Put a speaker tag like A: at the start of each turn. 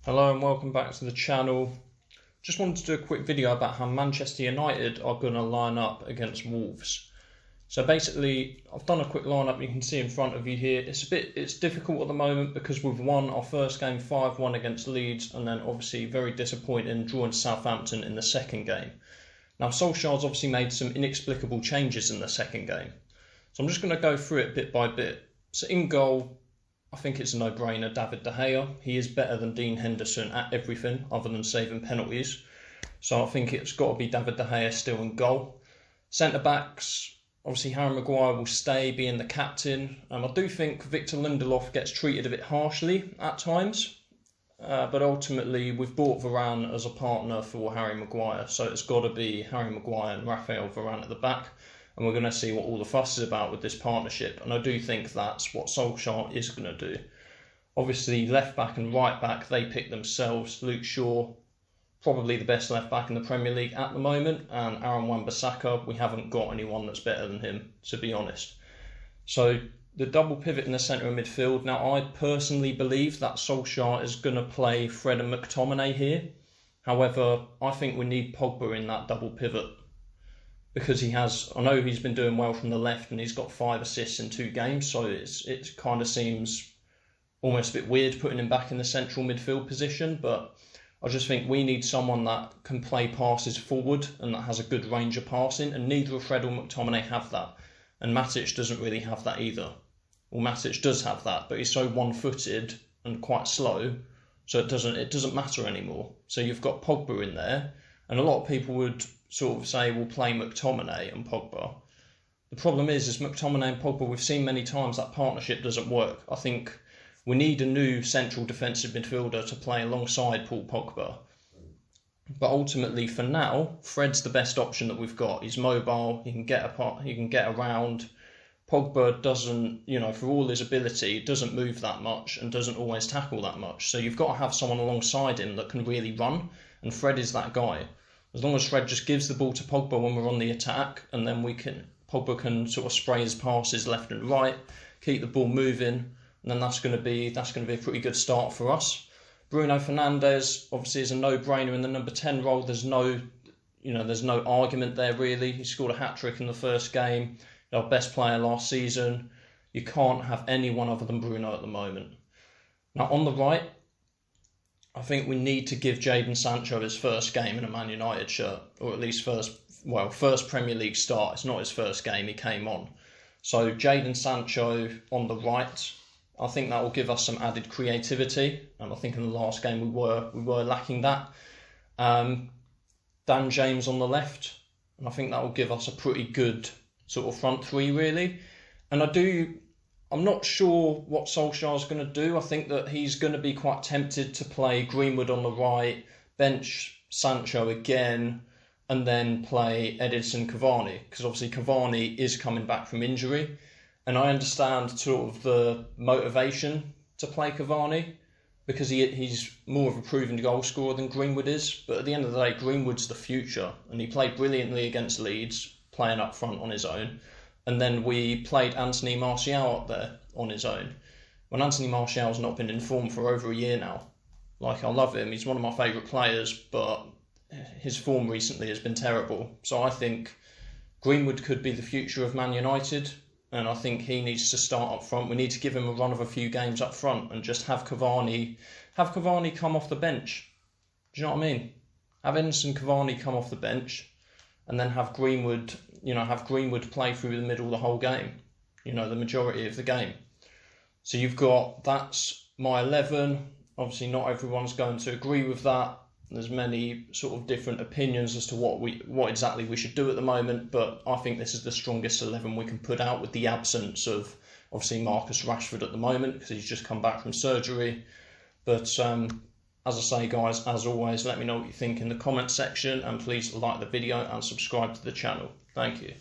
A: Hello and welcome back to the channel. Just wanted to do a quick video about how Manchester United are going to line up against Wolves. So basically, I've done a quick lineup you can see in front of you here. It's difficult at the moment because we've won our first game 5-1 against Leeds, and then obviously very disappointing drawing Southampton in the second game. Now Solskjaer's obviously made some inexplicable changes in the second game. So I'm just going to go through it bit by bit. So in goal, I think it's a no-brainer, David De Gea. He is better than Dean Henderson at everything other than saving penalties. So I think it's got to be David De Gea still in goal. Centre-backs, obviously Harry Maguire will stay being the captain. I do think Victor Lindelof gets treated a bit harshly at times. But ultimately we've bought Varane as a partner for Harry Maguire. So it's got to be Harry Maguire and Raphael Varane at the back. And we're going to see what all the fuss is about with this partnership. And I do think that's what Solskjaer is going to do. Obviously, left back and right back, they pick themselves. Luke Shaw, probably the best left back in the Premier League at the moment. And Aaron Wan-Bissaka, we haven't got anyone that's better than him, to be honest. So the double pivot in the centre of midfield. Now, I personally believe that Solskjaer is going to play Fred and McTominay here. However, I think we need Pogba in that double pivot. Because I know he's been doing well from the left and he's got 5 assists in 2 games, so it kind of seems almost a bit weird putting him back in the central midfield position, but I just think we need someone that can play passes forward and that has a good range of passing, and neither of Fred or McTominay have that, and Matic doesn't really have that either. Well, Matic does have that, but he's so one-footed and quite slow, so it doesn't matter anymore. So you've got Pogba in there, and a lot of people would sort of say we'll play McTominay and Pogba. The problem is McTominay and Pogba, we've seen many times that partnership doesn't work. I think we need a new central defensive midfielder to play alongside Paul Pogba. But ultimately, for now, Fred's the best option that we've got. He's mobile, he can get around. Pogba doesn't, for all his ability, doesn't move that much and doesn't always tackle that much. So you've got to have someone alongside him that can really run, and Fred is that guy. As long as Fred just gives the ball to Pogba when we're on the attack, and then Pogba can sort of spray his passes left and right, keep the ball moving, and then that's going to be a pretty good start for us. Bruno Fernandes obviously is a no-brainer in the number 10 role. There's no argument there really. He scored a hat-trick in the first game. Our best player last season. You can't have anyone other than Bruno at the moment. Now on the right, I think we need to give Jadon Sancho his first game in a Man United shirt, or at least first Premier League start. It's not his first game, he came on. So Jadon Sancho on the right, I think that will give us some added creativity, and I think in the last game we were lacking that. Dan James on the left, and I think that will give us a pretty good sort of front three really. And I'm not sure what Solskjaer's going to do. I think that he's going to be quite tempted to play Greenwood on the right, bench Sancho again, and then play Edinson Cavani, because obviously Cavani is coming back from injury. And I understand sort of the motivation to play Cavani, because he's more of a proven goal scorer than Greenwood is. But at the end of the day, Greenwood's the future, and he played brilliantly against Leeds, playing up front on his own. And then we played Anthony Martial up there on his own. When Anthony Martial's not been in form for over a year now. Like, I love him, he's one of my favourite players, but his form recently has been terrible. So I think Greenwood could be the future of Man United, and I think he needs to start up front. We need to give him a run of a few games up front and just have Cavani come off the bench. Do you know what I mean? Have Edinson Cavani come off the bench, and then have Greenwood play through the middle the whole game, the majority of the game. So that's my 11. Obviously not everyone's going to agree with that. There's many sort of different opinions as to what exactly we should do at the moment, but I think this is the strongest 11 we can put out, with the absence of obviously Marcus Rashford at the moment, because he's just come back from surgery. But as I say, guys, as always, let me know what you think in the comment section, and please like the video and subscribe to the channel. Thank you.